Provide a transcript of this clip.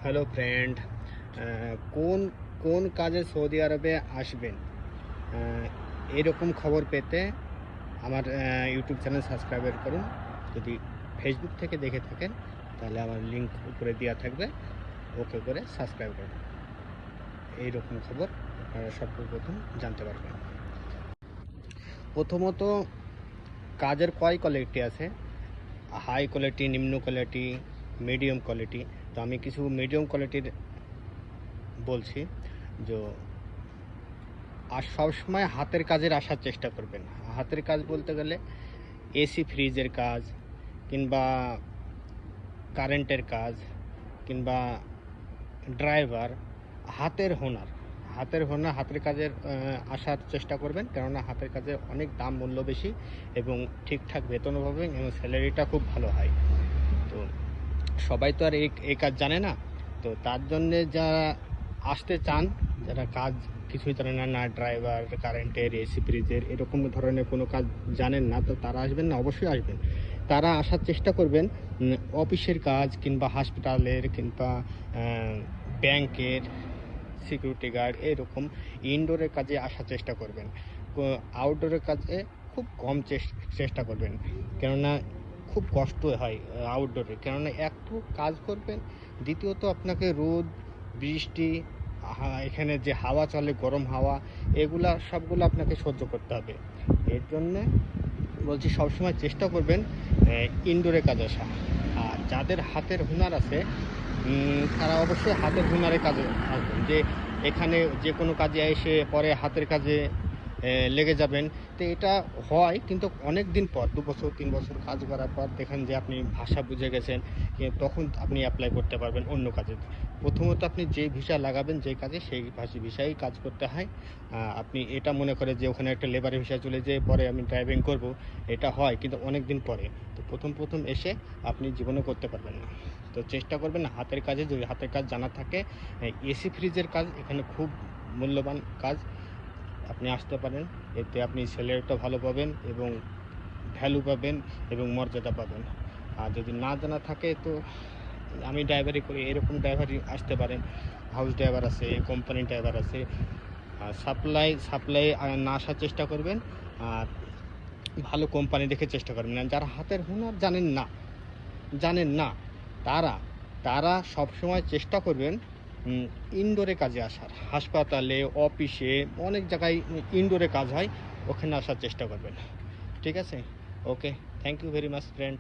Hello friend, কোন কোন কাজে সৌদি আরবে আসবেন এরকম খবর পেতে আমার ইউটিউব চ্যানেল সাবস্ক্রাইব করুন। যদি ফেসবুক থেকে দেখে থাকেন তাহলে আমার লিঙ্ক উপরে দেওয়া থাকবে, ওকে করে সাবস্ক্রাইব করুন। এইরকম খবর আপনারা সর্বপ্রথম জানতে পারবেন। প্রথমত, কাজের কয় কোয়ালিটি আছে: হাই কোয়ালিটি, নিম্ন কোয়ালিটি, মিডিয়াম কোয়ালিটি। তো আমি কিছু মিডিয়াম কোয়ালিটির বলছি। যে আর সবসময় হাতের কাজের আসার চেষ্টা করবেন। হাতের কাজ বলতে গেলে এসি ফ্রিজের কাজ, কিংবা কারেন্টের কাজ, কিংবা ড্রাইভার, হাতের হুনার হাতের কাজের আসার চেষ্টা করবেন। কেননা হাতের কাজে অনেক দাম, মূল্য বেশি এবং ঠিকঠাক বেতনও পাবেন এবং স্যালারিটা খুব ভালো হয়। তো সবাই তো আর এই কাজ জানে না। তো তার জন্যে যারা আসতে চান, যারা কাজ কিছুই জানে না, ড্রাইভার, কারেন্টের, এসি ফ্রিজের এরকম ধরনের কোনো কাজ জানেন না, তো তারা আসবেন না, অবশ্যই আসবেন। তারা আসার চেষ্টা করবেন অফিসের কাজ, কিংবা হসপিটালের, কিংবা ব্যাংকের সিকিউরিটি গার্ড, এরকম ইনডোরের কাজে আসার চেষ্টা করবেন। আউটডোরের কাজে খুব কম চেষ্টা করবেন, কেননা খুব কষ্ট হয় আউটডোরে। কেননা এক তো কাজ করবেন, দ্বিতীয়ত আপনাকে রোদ, বৃষ্টি, এখানে যে হাওয়া চলে, গরম হাওয়া, এগুলা সবগুলো আপনাকে সহ্য করতে হবে। এর জন্যে বলছি সবসময় চেষ্টা করবেন ইনডোরে কাজ আসা। আর যাদের হাতের হুনার আছে তারা অবশ্যই হাতের হুনারে কাজে আসবেন। যে এখানে যে কোনো কাজে এসে পরে হাতের কাজে লেগে যাবেন, তো এটা হয় কিন্তু অনেক দিন পর, 2 বছর 3 বছর কাজ করার পর দেখেন যে আপনি ভাষা বুঝে গেছেন, তখন আপনি অ্যাপ্লাই করতে পারবেন অন্য কাজে। প্রথমত আপনি যে ভিসা লাগাবেন যে কাজে, সেই ভিসায় কাজ করতে হয়। আপনি এটা মনে করে যে ওখানে একটা লেবারের ভিসা চলে যেয়ে পরে আমি ড্রাইভিং করব, এটা হয় কিন্তু অনেক দিন পরে। তো প্রথম এসে আপনি জীবনে করতে পারবেন না। তো চেষ্টা করবেন হাতের কাজে, যদি হাতের কাজ জানা থাকে। এসি ফ্রিজের কাজ এখানে খুব মূল্যবান কাজ, আপনি আসতে পারেন। এতে আপনি স্যালারিটা ভালো পাবেন এবং ভ্যালু পাবেন এবং মর্যাদা পাবেন। আর যদি না জানা থাকে, তো আমি ড্রাইভারি করি, এরকম ড্রাইভারই আসতে পারেন। হাউস ড্রাইভার আছে, কোম্পানি ড্রাইভার আছে। আর সাপ্লাই না আসার চেষ্টা করবেন। আর ভালো কোম্পানি দেখে চেষ্টা করবেন। যারা হাতের হুনার জানেন না, তারা তারা সবসময় চেষ্টা করবেন ইনডোরে কাজে আসার। হাসপাতালে, অফিসে, অনেক জায়গায় ইনডোরে কাজ হয়, ওখানে আসার চেষ্টা করবেন। ঠিক আছে? Okay, thank you very much friend.